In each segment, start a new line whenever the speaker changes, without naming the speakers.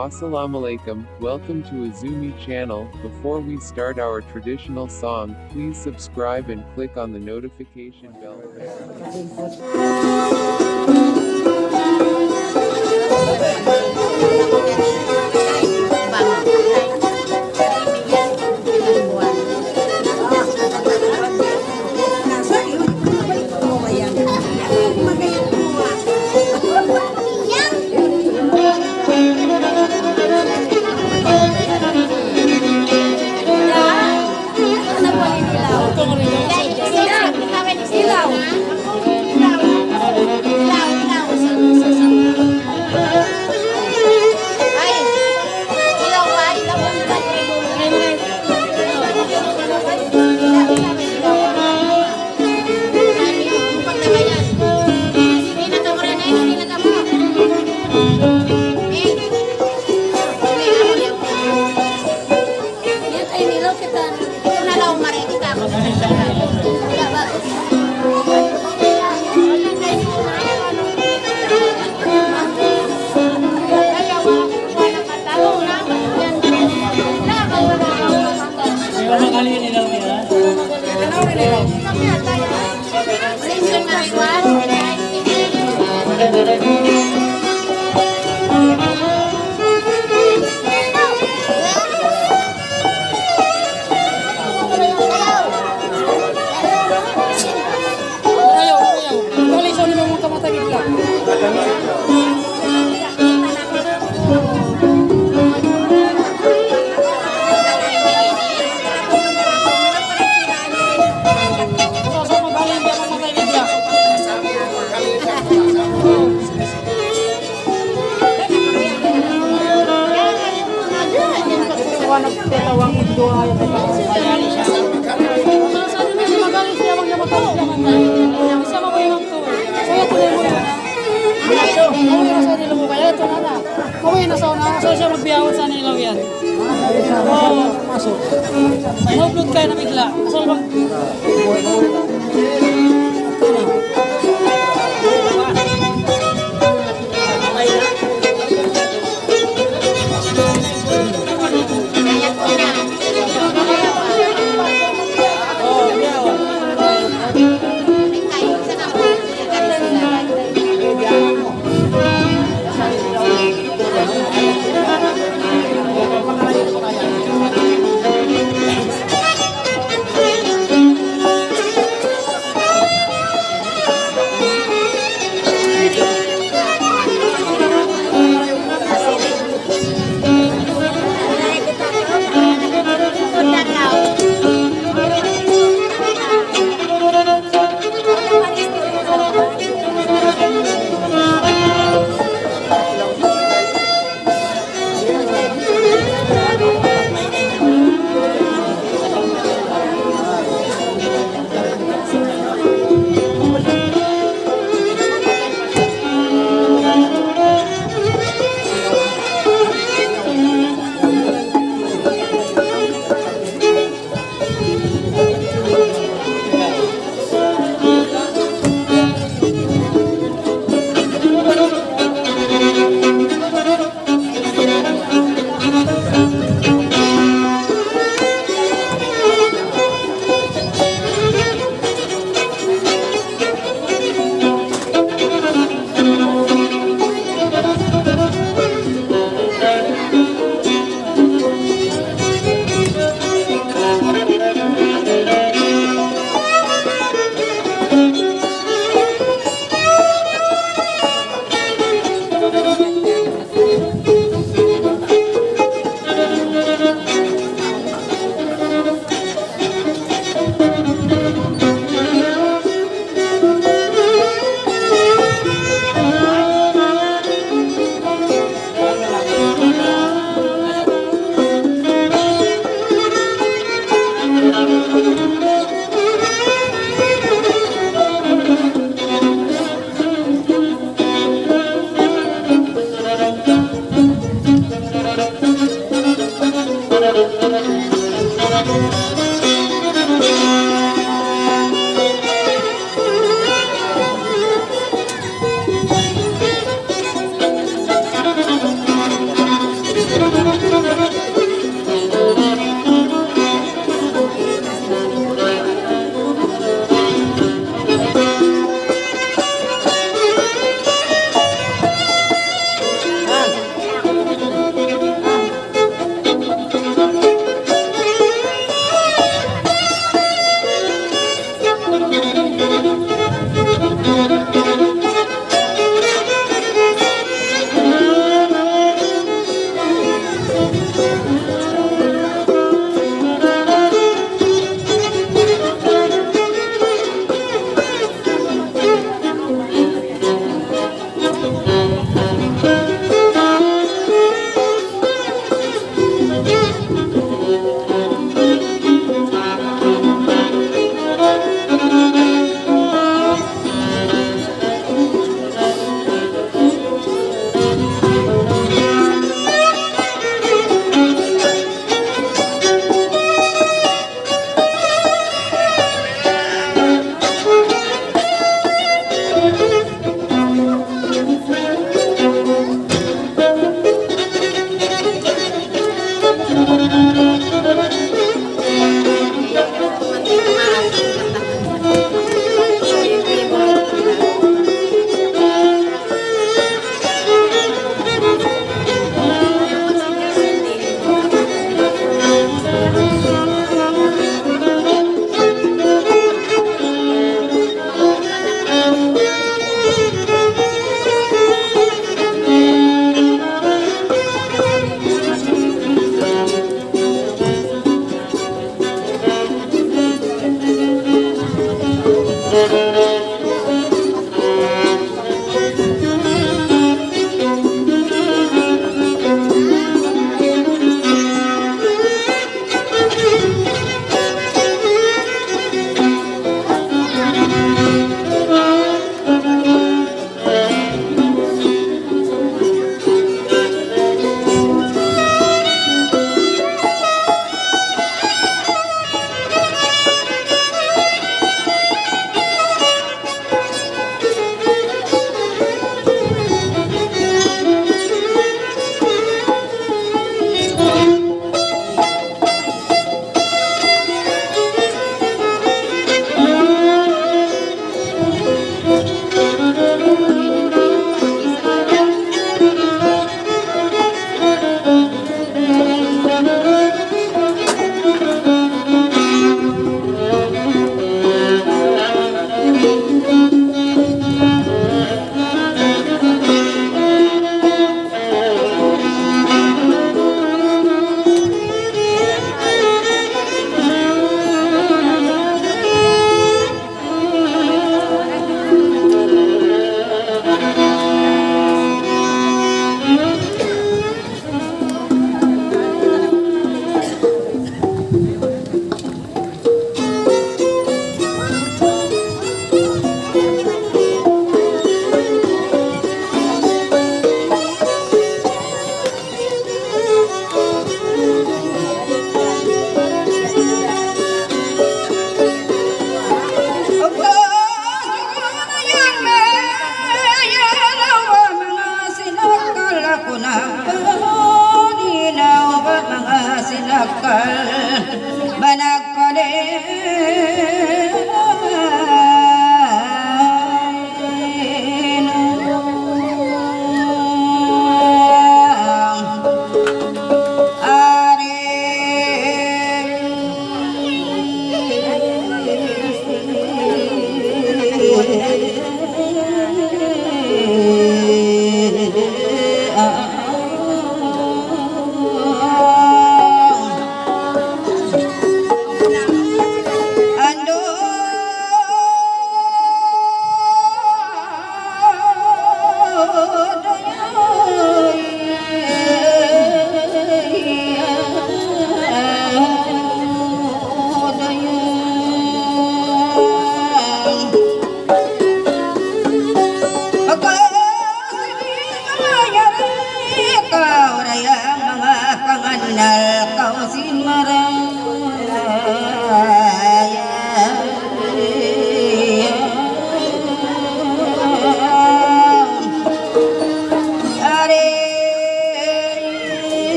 Assalamualaikum, welcome to Azumi channel. Before we start our traditional song, please subscribe and click on the notification bell.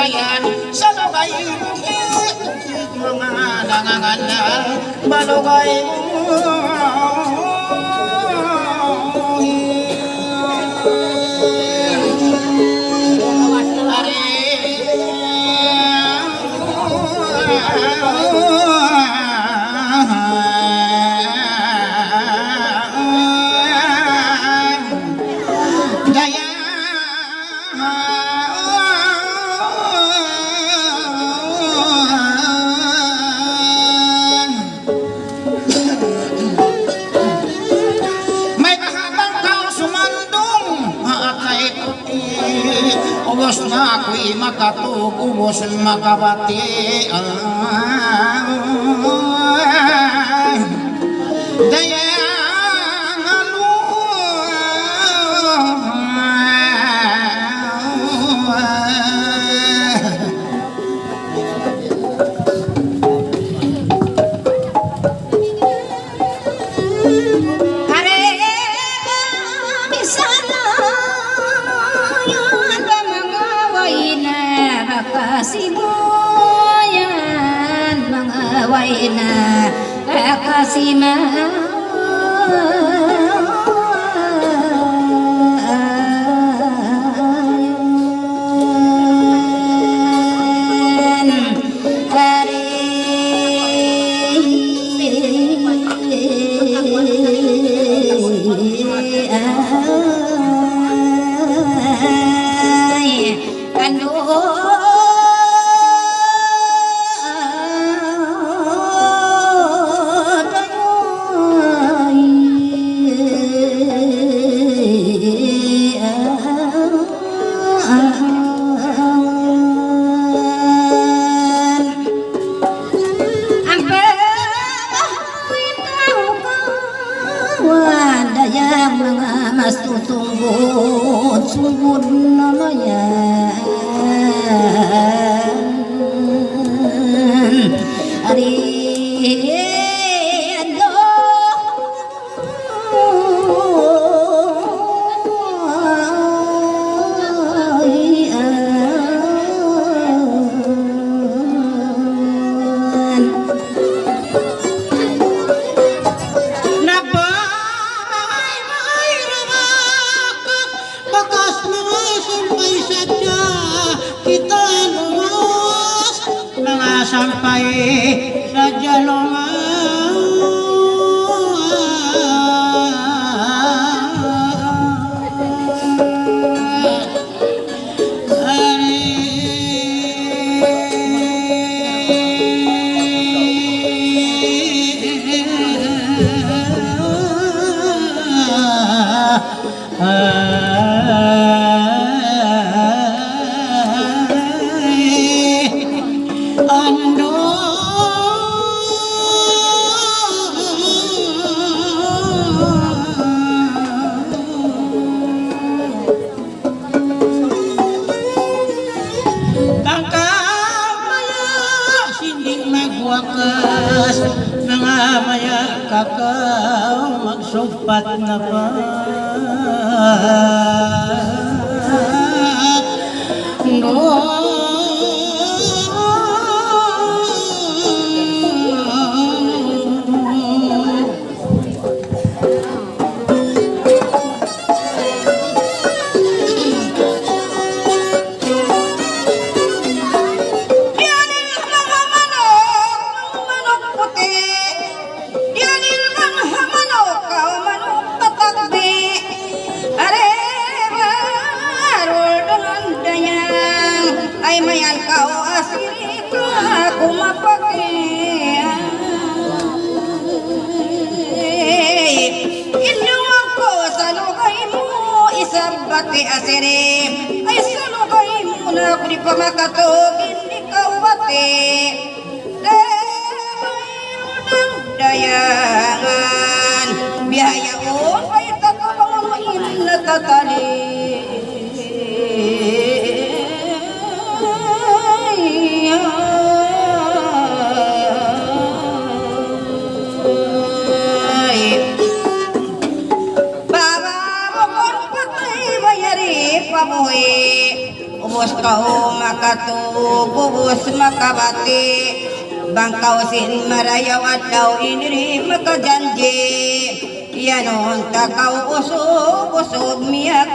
kalian sa lugay bukit mga nangangandal balugay ubos na ako'y makatug, ubos makabati dayang
Kasibuyan mga wayna kasiman mas sungguh namayan arindo
sampai sa jalongan wakas mga maya kakao magsumpat na pa no mayan kau asli aku mapake indung ako sa lugay mo isabate asire ay sa lugay mo na ako di pa makatog hindi kawate dayangan biyayaon ay tatawain na tatali bubus kau makatu bubus makabati bangkau sin marayawat daw iniri makajanji yanon takau usog miyak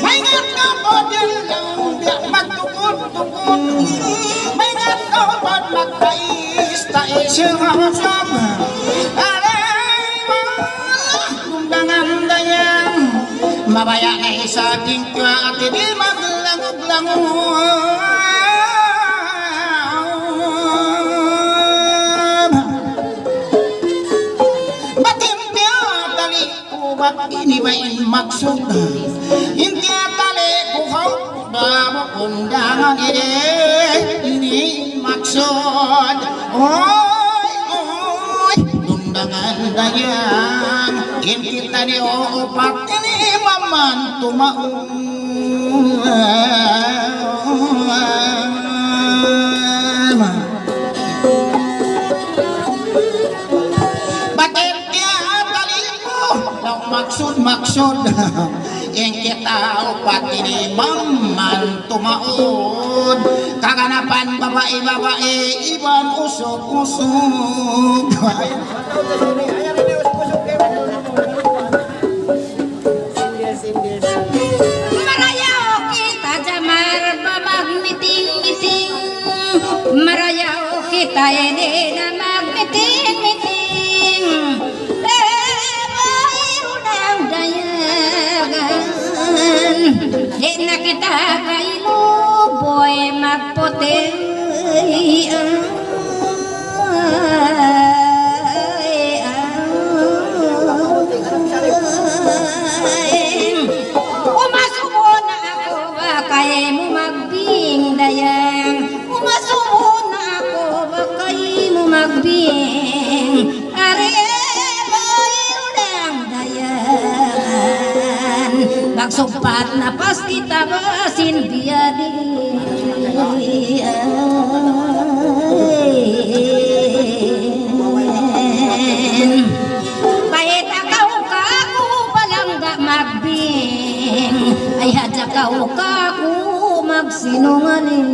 may ngat ka po dyan lang magtukod-tukod may ngat ka po magkais-tais yung hasab mabaya ay sa ating ka at hindi maglangob-langob batimpya tali ko ba't inibayin magsud hindi tali ko kaw damo kundangan ini magsud oy kundangan dayang hindi tali opat ini maman tumaong batin dia tali ko daw maksud yang kita upat ini maman tumaon kaganapan babae iban usok-usok
Marayaw kita jamar magmiting-miting Marayaw kita edi na magmiting-miting Bayo ng dayagan Di na kita kailuboy magputing Umasubo na ako bakay mo magbing dayang Umasubo na ako bakay mo magbing Are bayo ng dayan Magsupat na pas kita basin biyadi Kahit akaw kako palangga magbing Ay hadya kao kako magsinungaling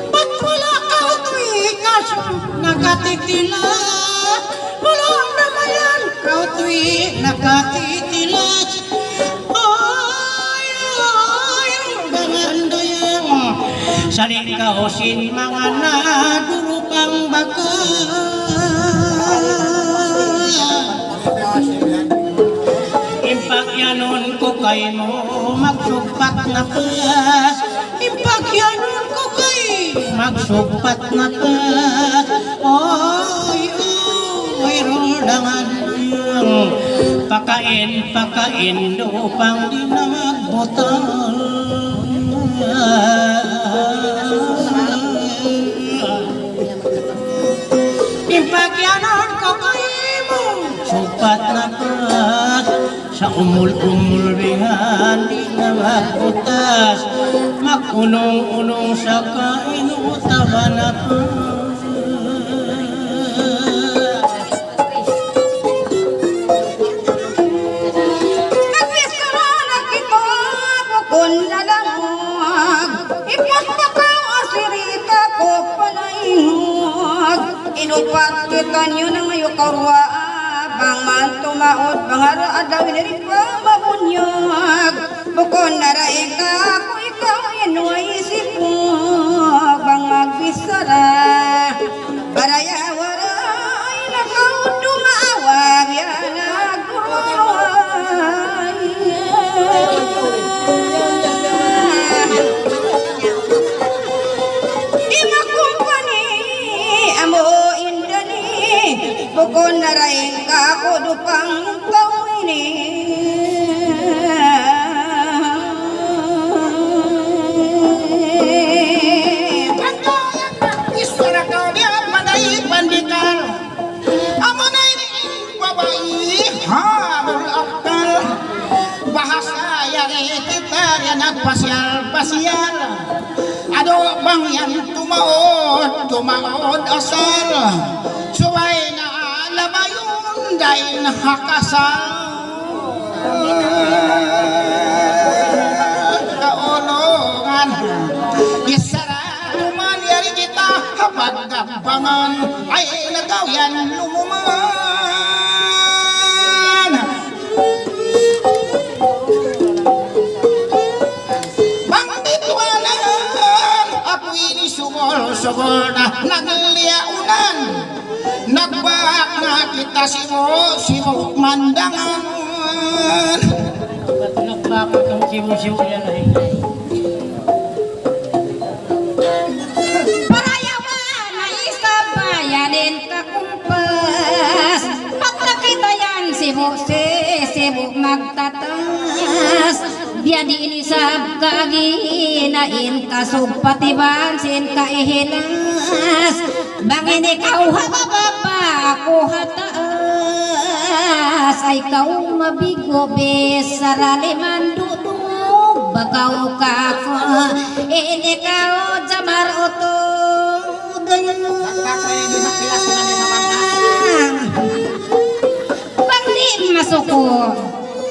ba't wala ka tuwikas nakatitila wala naman yan ka tuwi nakatitilas Saling kausin mga nadurupang baka Impagyanon ko kay mo magsugpat na pas Impagyanon ko kay magsugpat na pas Oy, rodangan Pakain lupang di na magbutang Impagyanon ko kayo mo Supat na pas Sa umul-umul bihan Di na magbutas Makunong-unong sa kainutawa na pas
Nagbisaran ito bukon na langag Ipagpakaw asirita ko palaihog Inupat kita niyo ng mayo karwa Bang man tumaot bang adawin rin pa mabunyag Bukon na rin ka ako ikaw inuay isip mo Bang magbisara Parayawaray na kau dumawag yan Ima kumpani amo indani Bukon na rin ka ako dupang kawini
Isara kau dia madai pandikal Amo na ini babai habul akal Bahasa yang kita yang nagpasyal-pasyal Ado bang yan tumaod asal suway na alabayon dahil nakakasal kaulungan isara tuman yari kita pagkabangan ay nagaw yan lumuman bang bitwanan ako ini sugol na nagliyaunan nagbak na kita siwo mandangan
nagbak ang siwo yan ay
Parayawan na isabayanin kakumpas Pag nakita yan si magtatas Biya di inisab kaginain kasog patiban sin kaihilas Bangin ikaw habababa ako hataas Ay kau mabigo besarali mandudug Bagaw ka ini kau jamar otod Pandi masuko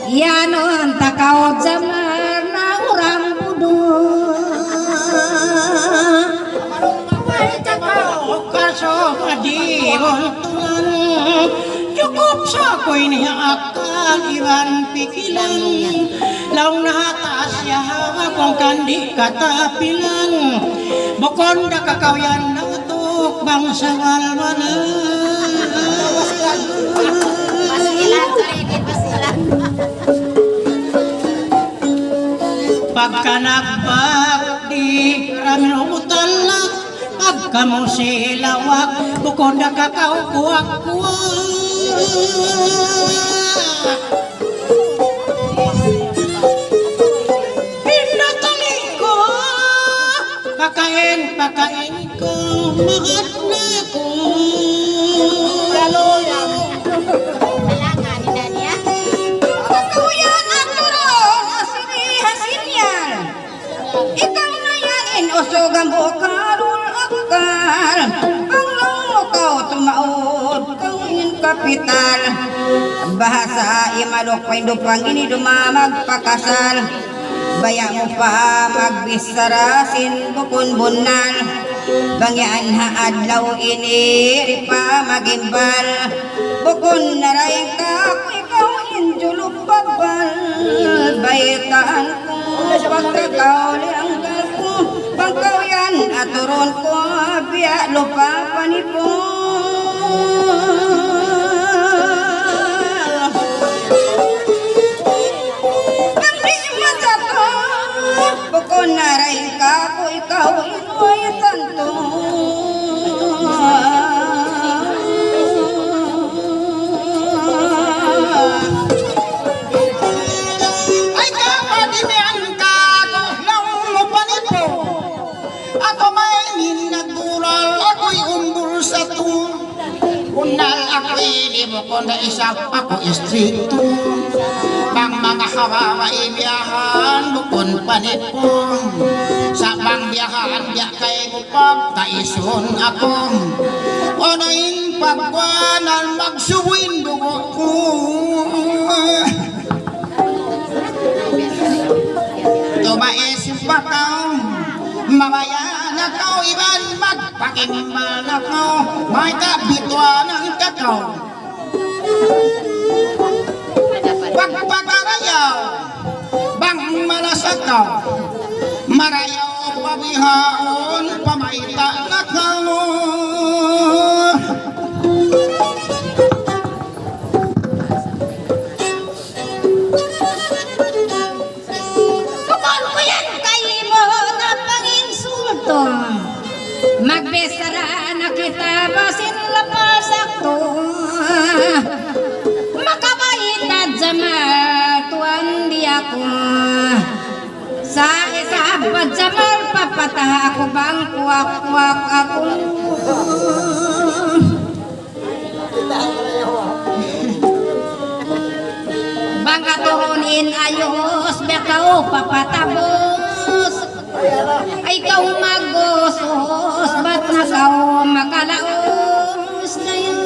Yanon takau jamar na urang budong
kaso adibon tulan cukup sa ko ini akaliban pikilan laung natas ya kong kandi katapilan bokon da kakawyan na tuk bangsa walwalan pagkanakbak di ramin umutalak pagka mo silawak bukod na kakao kuwak-kuwak pinatali ko pakain ko mahat na ko
Kuyan at turon asirihasin yan Ikaw na yain usog ang bukarul akal Ang lukaw tumaod kawin kapital Bahasa imalok paindupang ini dumamagpakasal Baya mo pa magbisarasin bukun bunal Bangyaan haadlaw ini ripa magimbal Bukun narayang ka ikaw injulog babal Baitaan ko pagkakauli ang ko Pangkaw yan aturon ko biya lupa panipon Bukon naray ka ko ikaw inoy tanto
ay kapadimian ka ako lang mo panipo ako may ninagdural ako'y umbul sa to unal ako'y libukon na isa ako istrito pang mga hawawa ibiyahan bukon panipon sa pang biyahan biya kay bupag taison ako onoin pagwanan magsuwin dugo ko tumaisip pa ka mamaya na kau iban magpakimbal na kau may kabitwa ng kakao pagpagarayaw bang malasakaw marayaw pabihaon pamaita na kamo
Bukod ko yan kayo mo na panginsulto Magbesara na kita basin lapasakto Makabaitad sa matuan di ako Sa isabad sa papatah ako bang kuwak-kuwak ako Bang aturunin ayos bekaw papatabos ay ikaw magusos, ba't na kau makalaos ngayon?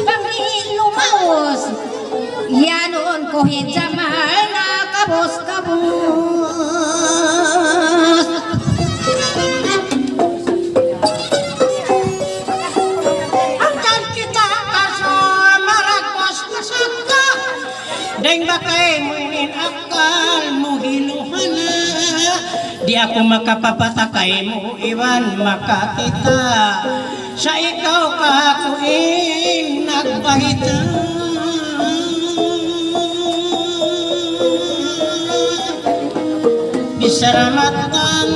Pangin lumaos, yanon ko hinjamal na kabos-kabos.
Angkan kita kaso maragos na saka deng bakay mo inin akal mo hiluhana. Di ako makapapatakay mo iwan makakita. Sa ikaw ka kuing nagpahita. Bisaramatan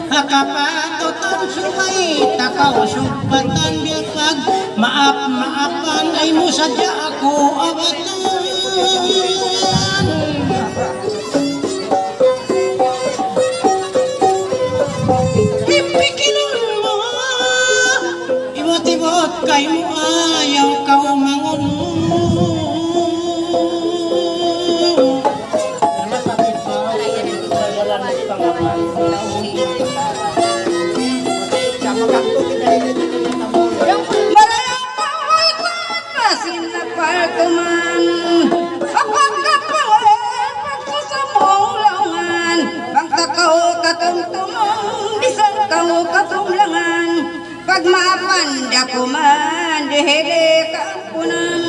hakapatutan sumay takaw sumpatan biapag maap-maapan ay mo sadya ako abatan. Impikilon mo ibot-ibot kay mo ayaw ka umangon.
Marayapay masin na paltuman, apagkapangan pagsasamong laungan, bang takaw katumtumang, bisan kaw katumlangan, pag maapanda kuman, dihili kapunan,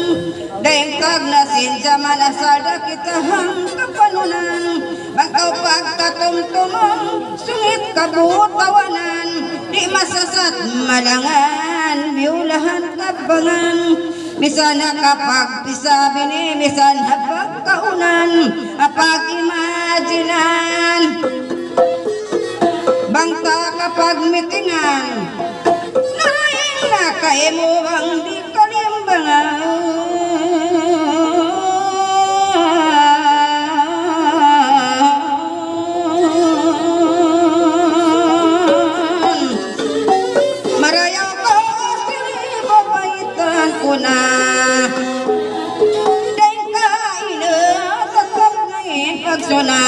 dahing kag nasin sa malasada kita hang kapanunan, bang kaw pagkatumtumang, sungit kabutawanan, di masasat malangan, biulahan kabangan, bisan kapag pisabi ni bisan pagkaunan, apag imaginan, bangta kapag mitingan, naing nakay mo ang di kalimbangan. Marayaw ka sili babaitan ko na, dahil kaina tatap ngayon pagsuna,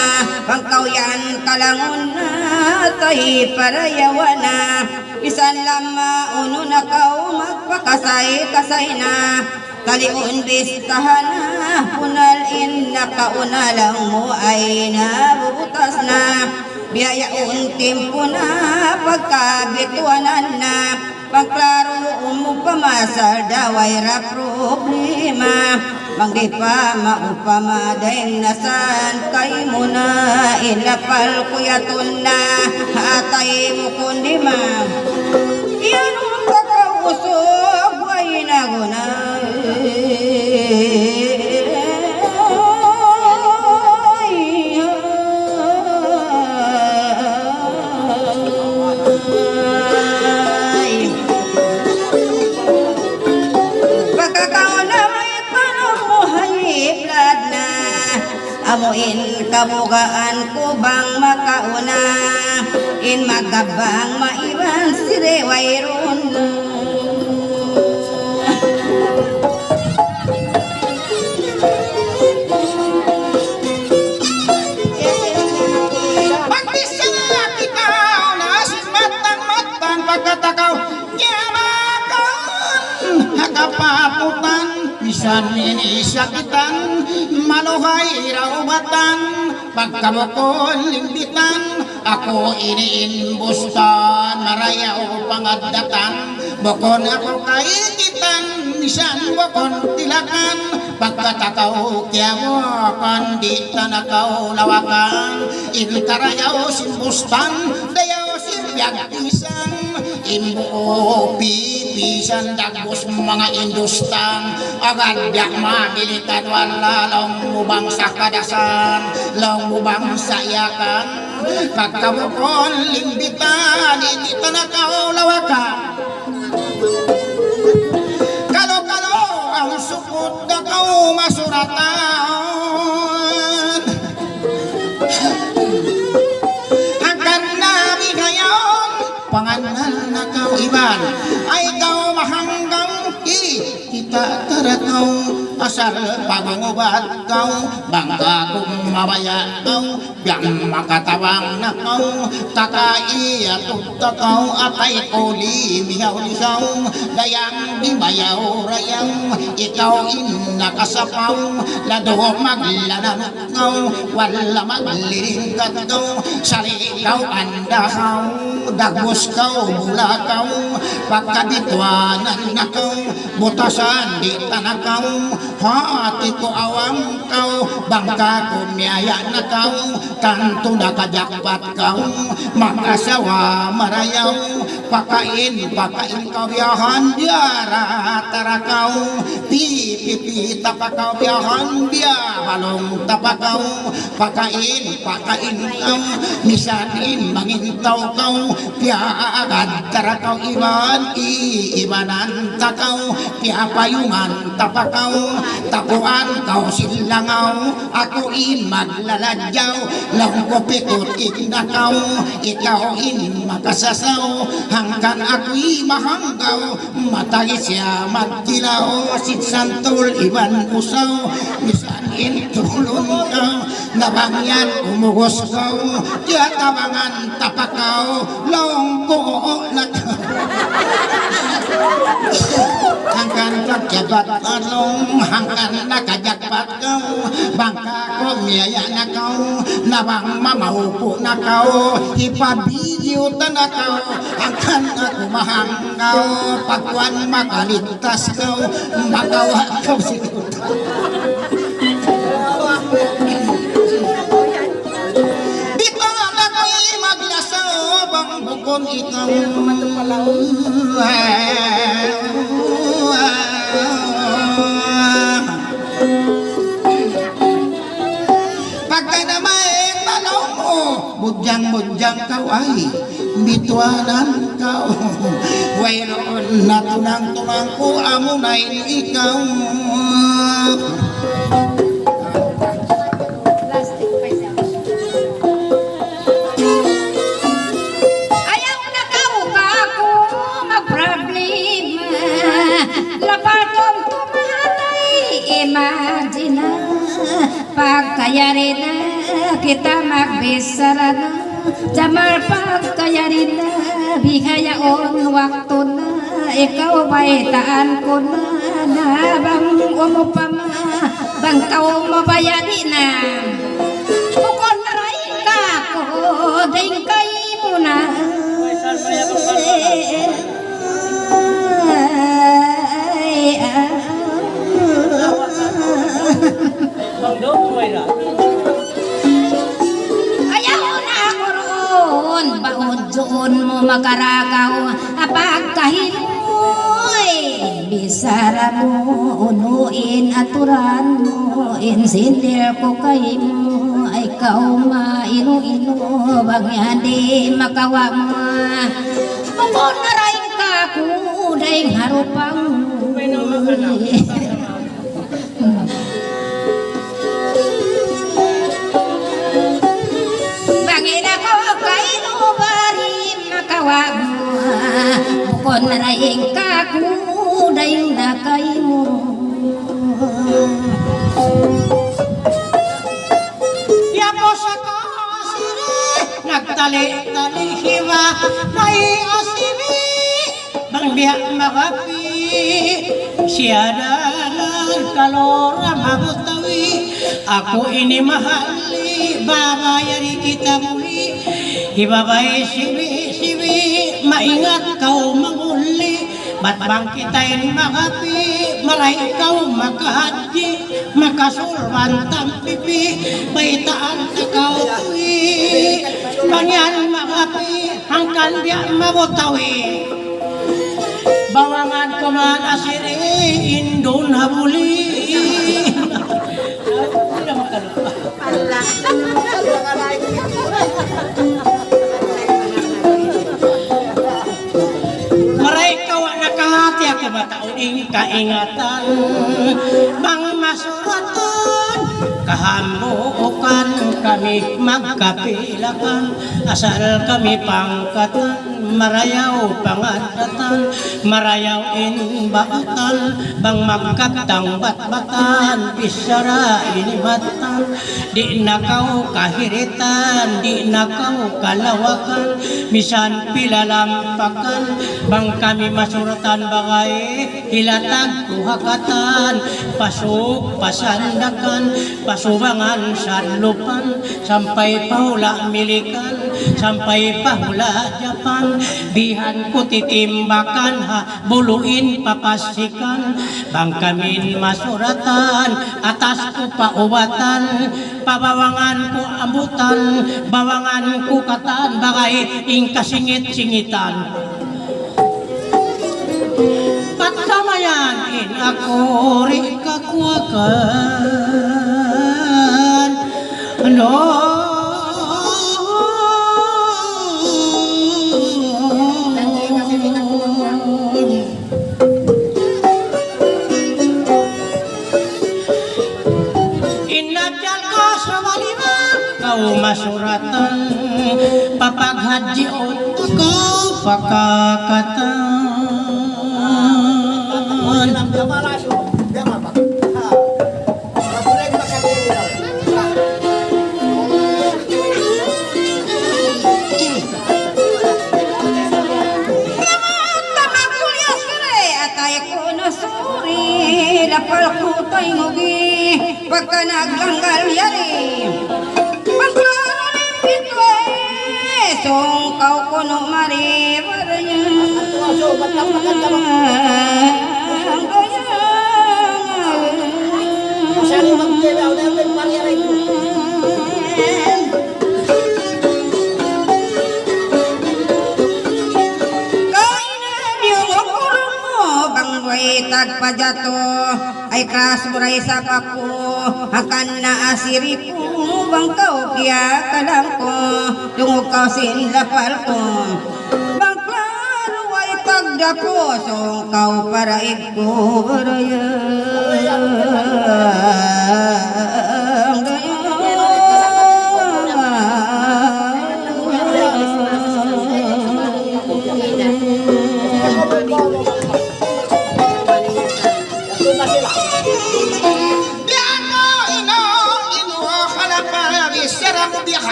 pangkawyan kalangon na tahi parayawan na, bisan lama uno na kau magpakasay-kasay na, kaliun bistahan na, punalin na kauna lang mo ay nabubutas na, biyayaon timpo na, pagkabituanan na, pagklaro mo pamasal daway ra problema, mangdi pa maupama dahil nasan kay mo na, ilapal kuyaton na, hatay mo kundi ma, iyan ang kakausog, ay naguna. Amuin kabugaan ko bang makauna, in magabang maiwan si Rewayron.
Pagbisa na ikaw na matang-matang pagkatakaw, yamakan hakapaputan, bisan inisakitan, maluhay raubatan, pagkamukol limbitan, ako iniinbustan, marayaw pangadatan, bukon ako kaikitan, bisan bukon tilakan, pagkatakaw kiyawakan, di tanakaw lawakan, intarayaw simbustan, dayaw simbiyagtisan, imbuo pipisan, dagos mga industan, agad yak mabilitan, wala long mubang sa kadasan, long mubang sa iyakan, pagkamukon limbitan, di tanakaw lawakan, kalo-kalo ang sukot na kau masuratan, akan namin ngayon pangalan na kau iban ay kau mahanggang kita tarakaw asal pangungubat kau bangka kumabaya kau yang makatawang na kau takai atut kau atay kuli mihaw lisaw dayang di bayaw rayang ikaw inakasapaw lado maglanan kau wala maglilingkat kau salikaw andahaw dagos kau bulakaw pagkabitwanan na kau butasan di tanah kau hati ko awam kau bangka kumiyaya na kau kanto nakajakpat kau makasawa marayaw pakain kau biyahan biara tara kau pipi tapakaw biyahan biya balong tapakaw pakain kau misanin mangintaw kau piya agad tara kau iman imanan takaw piya payungan tapakaw tapuan kau silangaw ako maglaladyaw lang ko pikot ikinakaw ikaw makasasaw hangkan ako'y mahanggaw matagi siya magkilaw sit santol iban usaw misan intulon kaw nabangyan umugos kaw tiya tabangan tapakaw long ko hangkan pagjabat along hangkan nakajakpat kau bangka ko miyaya na kau nabang mamaupo na kau ipabidyo na kau hangkan ako mahanggaw pagwan makaligtas kau makawa kau siguro dito na ko'y maglasaw bang bukon ikaw budyang kau ay bitwanan kau wayroon na tunang ko amo na ikaw
Ayaw na kau kako magproblema lapatong tumatay imagine pagkayari na kita magbisara na Jamal pagkayarin na bihayaon waktu na ikaw baitaan ko na nabang umupama bang kau mabayani na bukon na rin ka ko ding kay mo na baudyon mo makaragaw apagkahinoy bisara mo unuin aturan mo insindir ko kay mo ay ikaw mainu-inu bangyadi makawa mo mukon na rin ka kuday harupang bangin ako kayo barim makawa mo bukon na rin ka kuday na kayo mo
Yapo sa kasiri nagtali-tali hiwa may asimi bang biyak makapi siya dalang kalora mabutawi ako ini mahali babayari kita muli hibabay sibi maingat kau manguli ba't bang kita'y makapi maray kau makahadji makasulwan tampipi baitaan ka kau tuwi bangyan makapi hangkan dia mabutawi bawangan kuman asiri indon habuli maray kawa nakahati ako matauning kaingatan bang masuratan kahambukan kami magkapilakan asal kami pangkatan marayaw pangadatan, marayaw inbatan, bang magkatang batbatan, isara inimatan, di nakaw kahiritan, di nakaw kalawakan, misan pilalampakan, bang kami masuratan bagay, hilatag kuhakatan, pasuk pasandakan, pasubangan sanlupan, sampai paula milikan, sampai paula Japan, bihan ko titimbakan, ha buluin papasikan, bang kamin masuratan, atas ko paubatan, pabawangan ko abutan, bawangan ko katan, bagay ing kasingit-singitan. Patsamayan in ako rin kakwakan, ano? Inadjal ko sa malimang kau masuratan, papaghadji ko pakakatan.
Lapal ko tayo ngugi pagka naglanggal yari pagklaro ng pito songkaw ko no maribaraya tagpajato ay kras muray sa papo akan na asiri ko bang kau kaya kalam ko tungog kau sinlapal ko bang klaro ay tagdapo song kau paraig ko baraya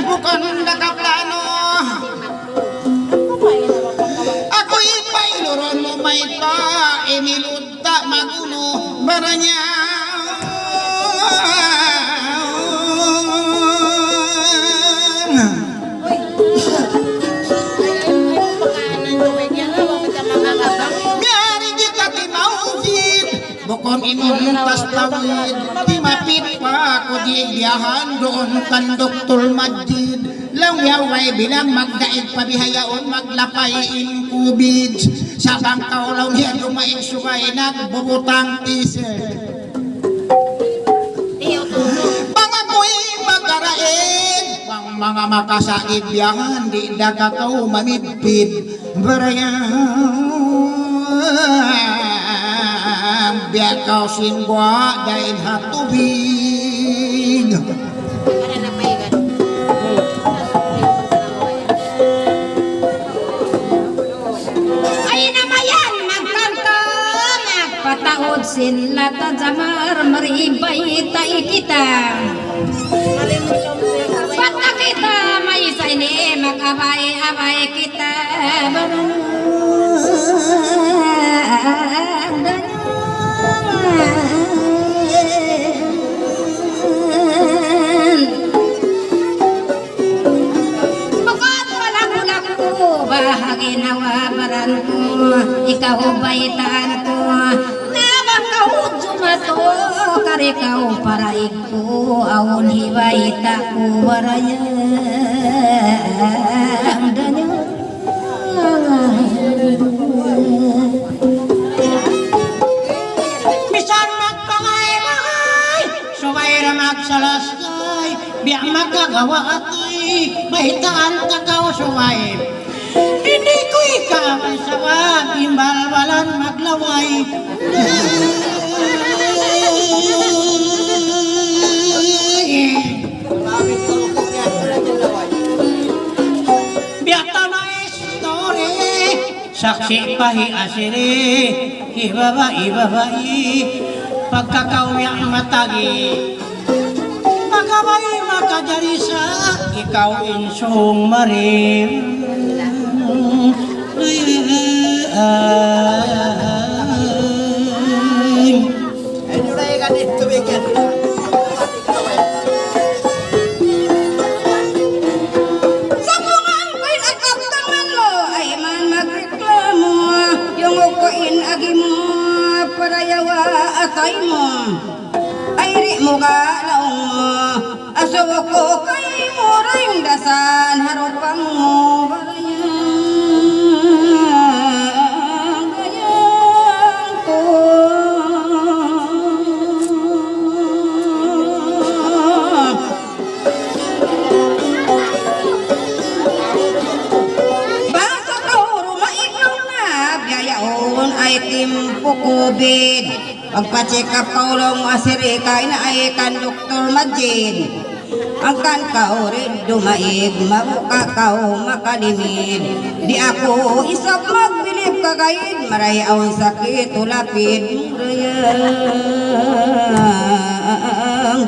bukan nagaplano ako'y pailuron mo may pa inilunta maguno baranya biari kita timawid bukon inuntas tawid timapit pa ako di biyahan doon kan Dr. Majid lawyaway bilang magdaig pabihayaon maglapay in kubid sa bangkaw law niya dumaing sugay nagbubutang t-shirt pangamoy magarain wang mga makasaid biyahan di dagakaw mamidpid barayang biakaw singwa dain hatubig
pataod sila ta jamar maribay tay kita pata kita may sa ini magabay-abay kita bukod wala-wala ko bahagi nawabaran ko ikaw baitaan ko jumato kare kau paraig ko awon hibaita ko baraya danyo
misan magpangay-pangay suway ramak salasay biyak magagawa atoy baitaan takaw suway hindi ko ikaw ay sawa bimbalbalan maglaway biata na istorya saksi pahi asiri ibabai pagkakauyak matagi pagkabay makajarisa ikaw insong marim
Sabungan ko'y nakaptangan mo ay man magreklamo yung ukoin agi mo para yawa atay mo ay ri mo ka laong mo aso ko kay mo ring dasan harupang mo barayang gayang ko basta ka rumaikaw na biyayaon ay timpo COVID pagpa-check up ka ulang asiri kain ay kan Dr. Majid ang kan ka rin dumaig mabuka ka makalimid di ako isap magbilib kagayid maray awang sakit ulapid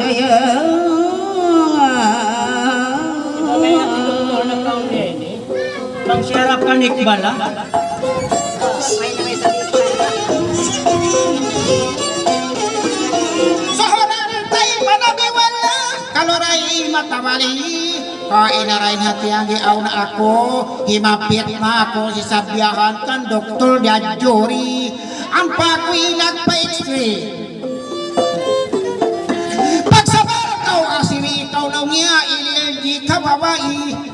dayang
Mang siarap ka nikbala
Sohoran tayo panabiwala kaloray matawali kainarain hati ang giaw na ako himapit na ako si sabiyahan kan Dr. Diadjuri ang pagwilag pa x-ray pagsabar kau asiri ikaw daw niya ililgi ka babae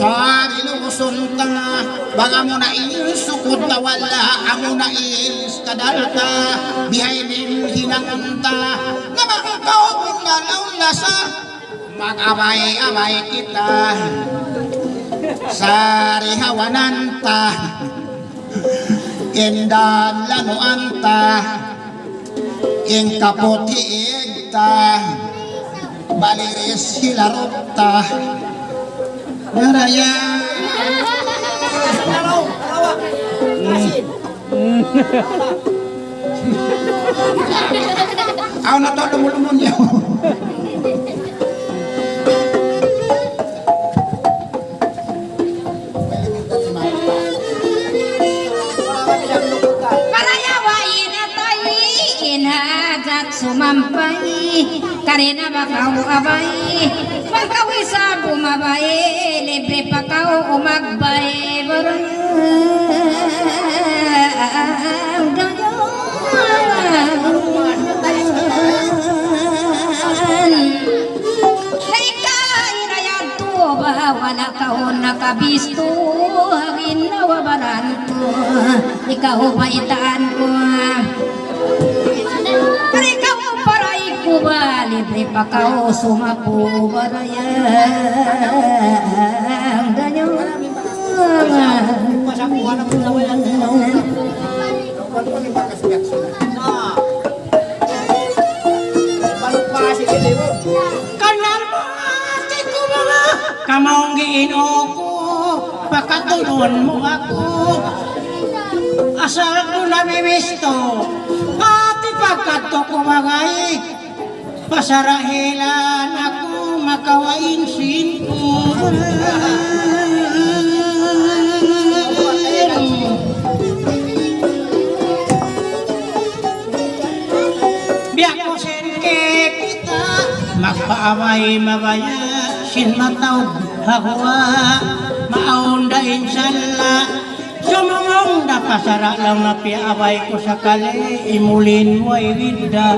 Sari lusun tengah Baga mo na sukot na wala Amo na kadalta Bihainin hinanganta Na makakaw kung nalaw nasa Mag-abay-abay kita Sari hawananta Indan lanuanta Ing kaputi igta Baliris hilarupta Naraya Ako na to lumulumon niyo
Parayawain atay inhajat sumampay karena bakau abay pagkawisa bumabay libre pa kau umagbay barang wala kau nakabisto hangin nawabaran ko ikaw maitaan ko ikaw paray ko ba libre pa kau sumapo barayang ganyan
Kanan mo ate ko mga Kamonggiin ako Pakatulon mo ako Asal ko nabibisto Ate pagkato ko magay Pasarahilan ako Makawain sin ko Biyak ko senke kita Magpaamay mabaya Sin mataw hawa Maunda inshallah Sumungong da pasara lang na piabay ko sa kali Imulin mo ay vida